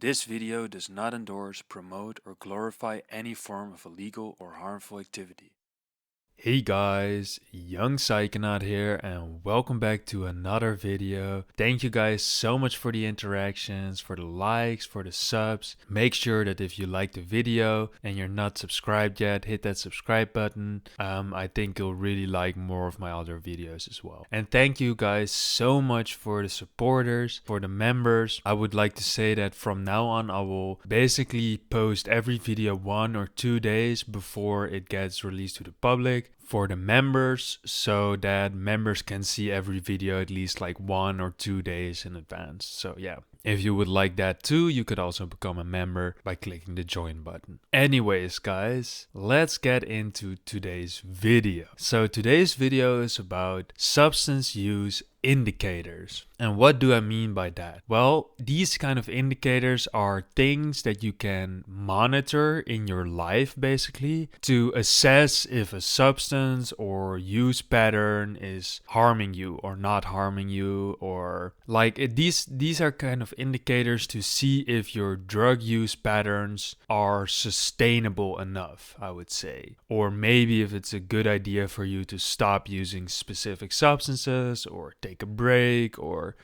This video does not endorse, promote, or glorify any form of illegal or harmful activity. Hey guys, young Psychonaut here and welcome back to another video. Thank you guys so much for the interactions, for the likes, for the subs. Make sure that if you like the video and you're not subscribed yet, hit that subscribe button. I think you'll really like more of my other videos as well. And thank you guys so much for the supporters, for the members. I would like to say that from now on I will basically post every video 1 or 2 days before it gets released to the public for the members, so that members can see every video at least like 1 or 2 days in advance. So yeah, if you would like that too, you could also become a member by clicking the join button. Anyways guys, let's get into today's video. So today's video is about substance use indicators. And what do I mean by that? Well, these kind of indicators are things that you can monitor in your life basically to assess if a substance or use pattern is harming you or not harming you, or like these are kind of indicators to see if your drug use patterns are sustainable enough, I would say. Or maybe if it's a good idea for you to stop using specific substances or take a break, or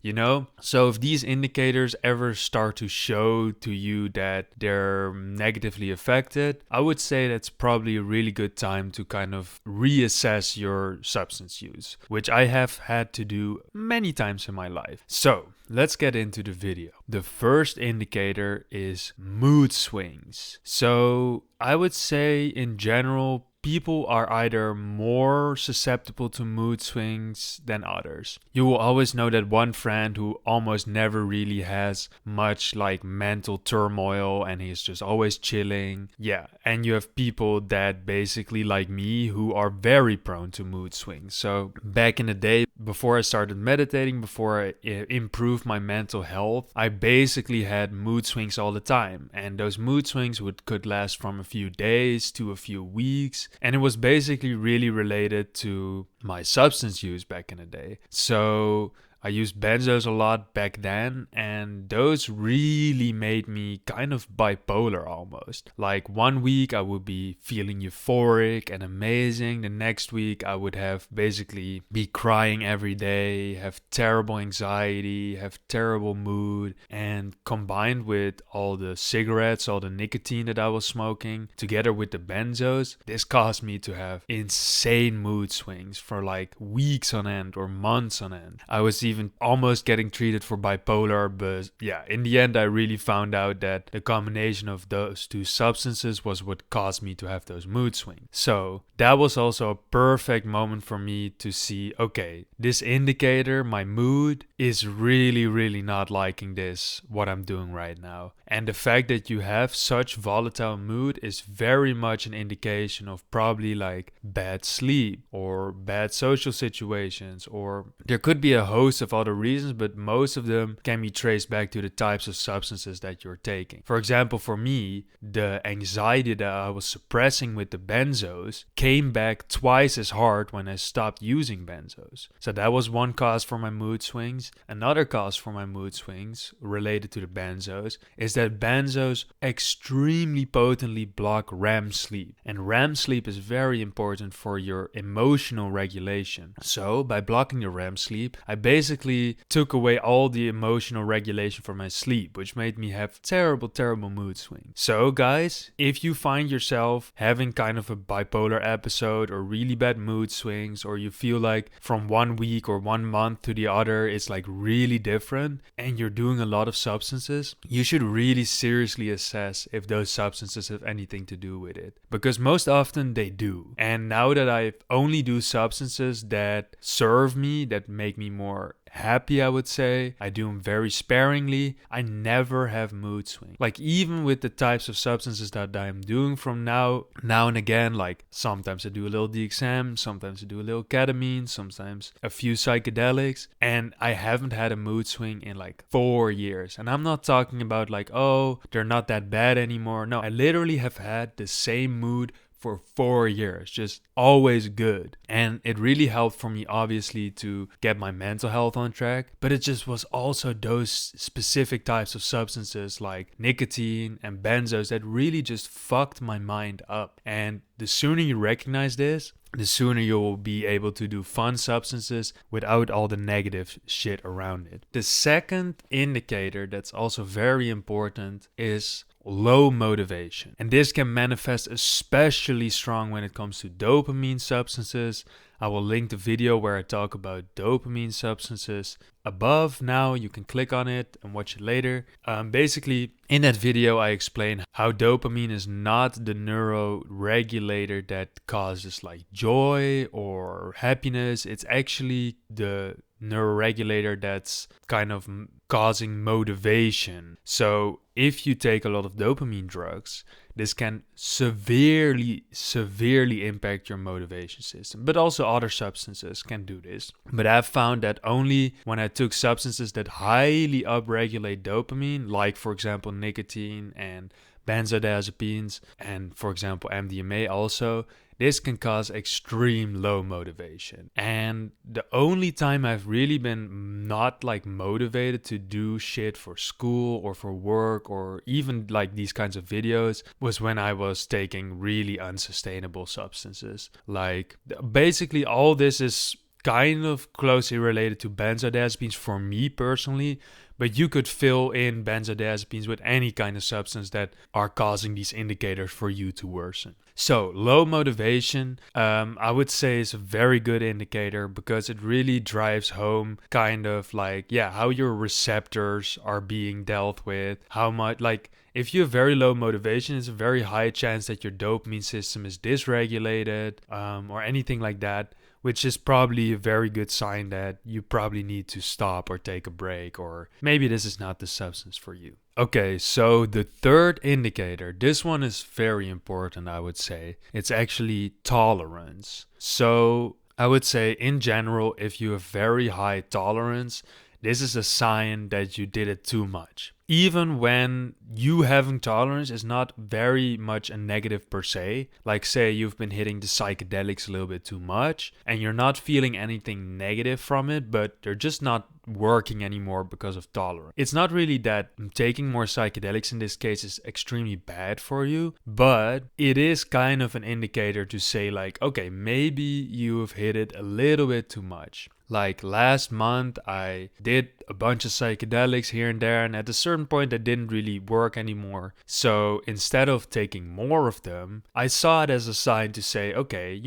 so if these indicators ever start to show to you that they're negatively affected, I would say that's probably a really good time to kind of reassess your substance use, which I have had to do many times in my life. So let's get into the video. The first indicator is mood swings. So I would say in general, people are either more susceptible to mood swings than others. You will always know that one friend who almost never really has much like mental turmoil and he's just always chilling. Yeah, and you have people that basically like me who are very prone to mood swings. So back in the day, before I started meditating, before I improved my mental health, I basically had mood swings all the time. And those mood swings could last from a few days to a few weeks. And it was basically really related to my substance use back in the day. So I used benzos a lot back then, and those really made me kind of bipolar almost. Like 1 week I would be feeling euphoric and amazing. The next week I would have basically be crying every day, have terrible anxiety, have terrible mood. And combined with all the cigarettes, all the nicotine that I was smoking, together with the benzos, this caused me to have insane mood swings for like weeks on end or months on end. I was even almost getting treated for bipolar, but yeah, in the end I really found out that the combination of those two substances was what caused me to have those mood swings. So that was also a perfect moment for me to see, okay, this indicator, my mood, is really not liking this, what I'm doing right now. And the fact that you have such volatile mood is very much an indication of probably like bad sleep or bad social situations, or there could be a host of other reasons, but most of them can be traced back to the types of substances that you're taking. For example, for me, the anxiety that I was suppressing with the benzos came back twice as hard when I stopped using benzos. So that was one cause for my mood swings. Another cause for my mood swings related to the benzos is that benzos extremely potently block REM sleep. And REM sleep is very important for your emotional regulation. So by blocking the REM sleep, I basically took away all the emotional regulation from my sleep, which made me have terrible mood swings. So guys, if you find yourself having kind of a bipolar episode or really bad mood swings, or you feel like from 1 week or 1 month to the other it's like really different, and you're doing a lot of substances, you should really seriously assess if those substances have anything to do with it, because most often they do. And now that I only do substances that serve me, that make me more happy, I would say, I do them very sparingly, I never have mood swings. Like even with the types of substances that I'm doing from now and again, like sometimes I do a little DXM, sometimes I do a little ketamine, sometimes a few psychedelics, and I haven't had a mood swing in like 4 years. And I'm not talking about like, oh, they're not that bad anymore. No, I literally have had the same mood for 4 years, just always good. And it really helped for me, obviously, to get my mental health on track. But it just was also those specific types of substances like nicotine and benzos that really just fucked my mind up. And the sooner you recognize this, the sooner you will be able to do fun substances without all the negative shit around it. The second indicator that's also very important is low motivation. And this can manifest especially strong when it comes to dopamine substances. I will link the video where I talk about dopamine substances above. Now you can click on it and watch it later. Basically, in that video, I explain how dopamine is not the neuroregulator that causes like joy or happiness. It's actually the neuroregulator that's kind of causing motivation. So if you take a lot of dopamine drugs, this can severely impact your motivation system. But also other substances can do this. But I've found that only when I took substances that highly upregulate dopamine, like for example nicotine and benzodiazepines, and for example MDMA also, this can cause extreme low motivation. And the only time I've really been not like motivated to do shit for school or for work or even like these kinds of videos was when I was taking really unsustainable substances. Like basically all this is kind of closely related to benzodiazepines for me personally, but you could fill in benzodiazepines with any kind of substance that are causing these indicators for you to worsen. So low motivation, I would say, is a very good indicator because it really drives home kind of like, how your receptors are being dealt with, how much, like, if you have very low motivation, it's a very high chance that your dopamine system is dysregulated or anything like that, which is probably a very good sign that you probably need to stop or take a break, or maybe this is not the substance for you. Okay, so the third indicator, this one is very important, I would say. It's actually tolerance. So I would say in general, if you have very high tolerance, this is a sign that you did it too much. Even when you having tolerance is not very much a negative per se. Like say you've been hitting the psychedelics a little bit too much and you're not feeling anything negative from it, but they're just not working anymore because of tolerance. It's not really that taking more psychedelics in this case is extremely bad for you, but it is kind of an indicator to say like, okay, maybe you have hit it a little bit too much. Like last month, I did a bunch of psychedelics here and there, and at a certain point, that didn't really work anymore. So instead of taking more of them, I saw it as a sign to say, okay,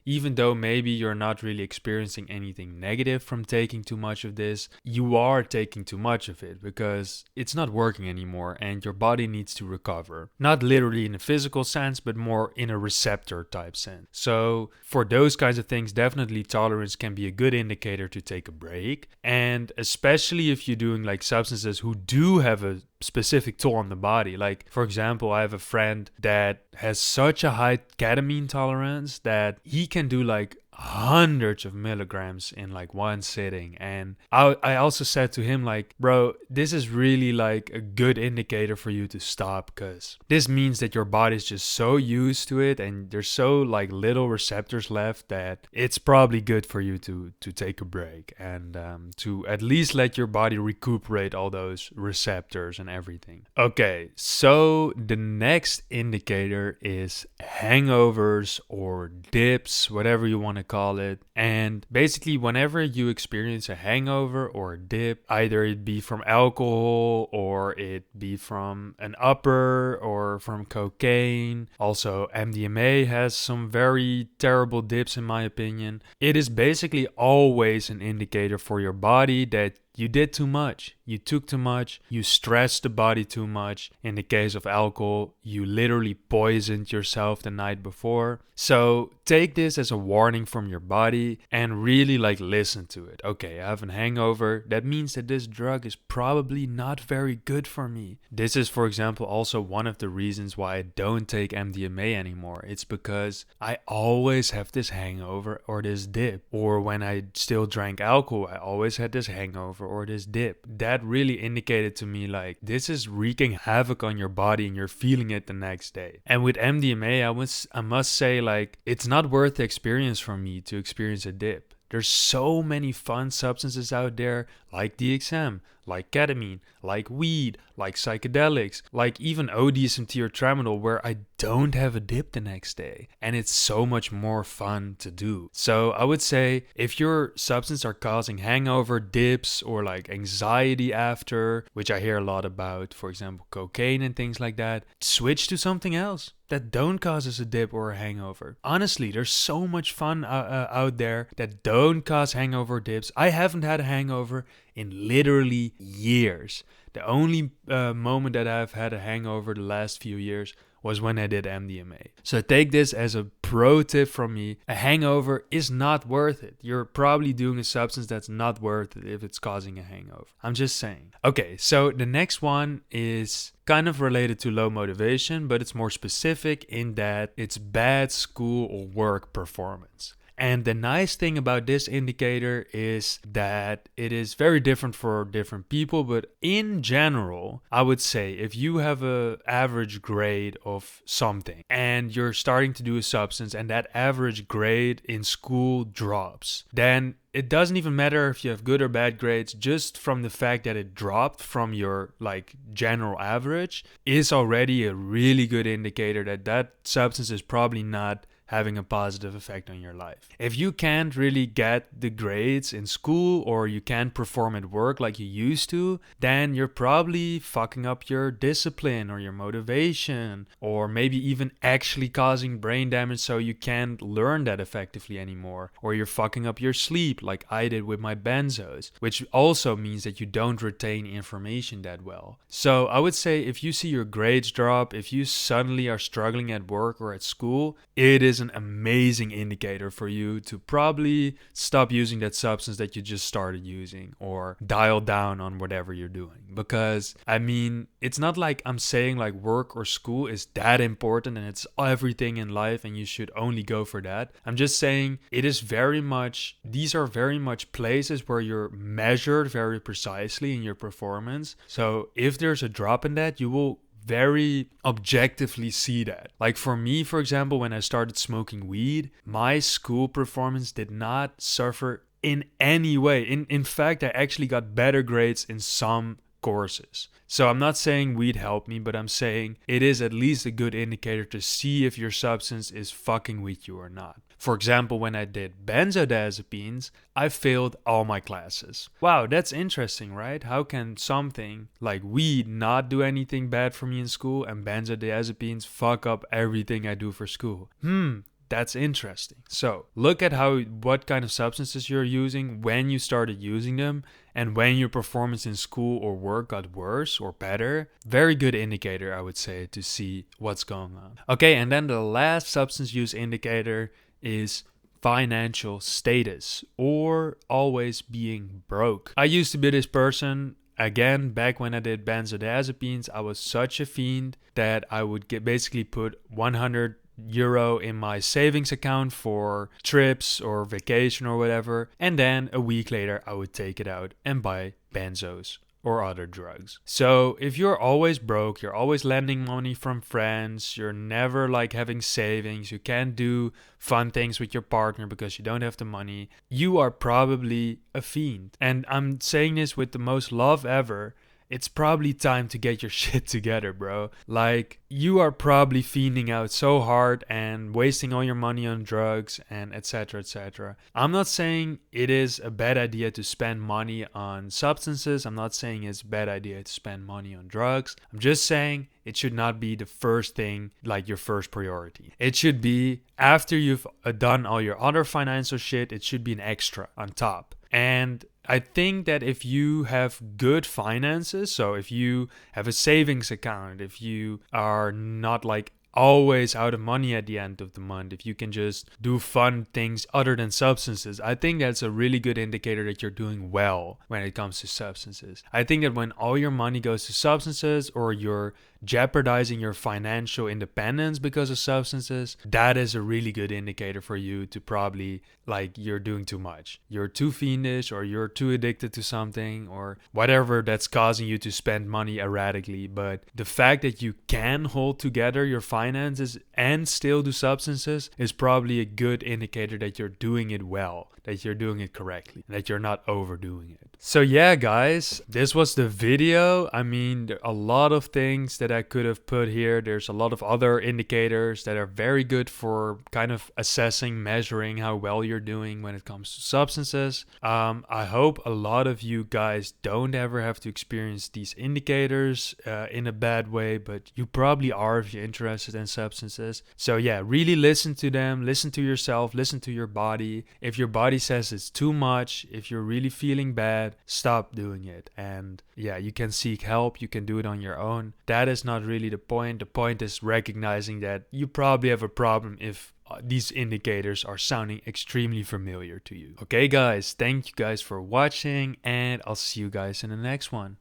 even though maybe you're not really experiencing anything negative from taking too much of this, you are taking too much of it because it's not working anymore and your body needs to recover. Not literally in a physical sense, but more in a receptor type sense. So for those kinds of things, definitely tolerance can be a good indicator to take a break. And especially if you're doing like substances who do have a specific toll on the body. Like, for example, I have a friend that has such a high ketamine tolerance that he can do like hundreds of milligrams in like one sitting. And I also said to him like, bro, this is really like a good indicator for you to stop, because this means that your body's just so used to it and there's so like little receptors left that it's probably good for you to take a break and to at least let your body recuperate all those receptors and everything. Okay, so the next indicator is hangovers or dips, whatever you want to call it. And basically whenever you experience a hangover or a dip, either it be from alcohol or it be from an upper or from cocaine, also MDMA has some very terrible dips in my opinion, it is basically always an indicator for your body that you did too much, you took too much, you stressed the body too much. In the case of alcohol, you literally poisoned yourself the night before. So take this as a warning from your body and really like listen to it. Okay, I have a hangover. That means that this drug is probably not very good for me. This is, for example, also one of the reasons why I don't take MDMA anymore. It's because I always have this hangover or this dip. Or when I still drank alcohol, I always had this hangover hangover or this dip, that really indicated to me like this is wreaking havoc on your body and you're feeling it the next day. And with MDMA, I must say like it's not worth the experience for me to experience a dip. There's so many fun substances out there like DXM, like ketamine, like weed, like psychedelics, like even ODSMT or tramadol where I don't have a dip the next day. And it's so much more fun to do. So I would say if your substances are causing hangover, dips, or like anxiety after, which I hear a lot about, for example, cocaine and things like that, switch to something else that don't cause us a dip or a hangover. Honestly, there's so much fun out there that don't cause hangover dips. I haven't had a hangover in literally years. The only moment that I've had a hangover the last few years was when I did MDMA. So take this as a pro tip from me. A hangover is not worth it. You're probably doing a substance that's not worth it if it's causing a hangover. I'm just saying. Okay, so the next one is kind of related to low motivation, but it's more specific in that it's bad school or work performance. And the nice thing about this indicator is that it is very different for different people, but in general, I would say if you have an average grade of something and you're starting to do a substance and that average grade in school drops, then it doesn't even matter if you have good or bad grades, just from the fact that it dropped from your like general average is already a really good indicator that that substance is probably not having a positive effect on your life. If you can't really get the grades in school or you can't perform at work like you used to, then you're probably fucking up your discipline or your motivation, or maybe even actually causing brain damage so you can't learn that effectively anymore, or you're fucking up your sleep like I did with my benzos, which also means that you don't retain information that well. So I would say if you see your grades drop, if you suddenly are struggling at work or at school, it is an amazing indicator for you to probably stop using that substance that you just started using or dial down on whatever you're doing. Because I mean, it's not like I'm saying like work or school is that important and it's everything in life and you should only go for that. I'm just saying these are very much places where you're measured very precisely in your performance. So if there's a drop in that, you will very objectively see that. Like for me, for example, when I started smoking weed, my school performance did not suffer in any way. In fact, I actually got better grades in some courses. So I'm not saying weed helped me, but I'm saying it is at least a good indicator to see if your substance is fucking with you or not. For example, when I did benzodiazepines, I failed all my classes. Wow, that's interesting, right? How can something like weed not do anything bad for me in school and benzodiazepines fuck up everything I do for school? That's interesting. So look at what kind of substances you're using, when you started using them, and when your performance in school or work got worse or better. Very good indicator, I would say, to see what's going on. Okay, and then the last substance use indicator is financial status or always being broke. I used to be this person. Again, back when I did benzodiazepines, I was such a fiend that I would basically put 100 euro in my savings account for trips or vacation or whatever, and then a week later I would take it out and buy benzos or other drugs. So if you're always broke, you're always lending money from friends, you're never like having savings, you can't do fun things with your partner because you don't have the money, you are probably a fiend. And I'm saying this with the most love ever. It's probably time to get your shit together, bro. Like, you are probably fiending out so hard and wasting all your money on drugs and etc, etc. I'm not saying it is a bad idea to spend money on substances. I'm not saying it's a bad idea to spend money on drugs. I'm just saying it should not be the first thing, like your first priority. It should be after you've done all your other financial shit, it should be an extra on top. And I think that if you have good finances, so if you have a savings account, if you are not like always out of money at the end of the month if you can just do fun things other than substances. I think that's a really good indicator that you're doing well when it comes to substances. I think that when all your money goes to substances, or you're jeopardizing your financial independence because of substances, that is a really good indicator for you to probably, like, you're doing too much. You're too fiendish, or you're too addicted to something, or whatever that's causing you to spend money erratically. But the fact that you can hold together your finances and still do substances is probably a good indicator that you're doing it well, that you're doing it correctly, and that you're not overdoing it. So yeah, guys, this was the video. I mean, there are a lot of things that I could have put here. There's a lot of other indicators that are very good for kind of assessing, measuring how well you're doing when it comes to substances. I hope a lot of you guys don't ever have to experience these indicators in a bad way, but you probably are if you're interested in substances. So yeah, really listen to them, listen to yourself, listen to your body. If your body says it's too much, if you're really feeling bad, stop doing it. And yeah, you can seek help, you can do it on your own. That is not really the point. The point is recognizing that you probably have a problem if these indicators are sounding extremely familiar to you. Okay guys, thank you guys for watching, and I'll see you guys in the next one.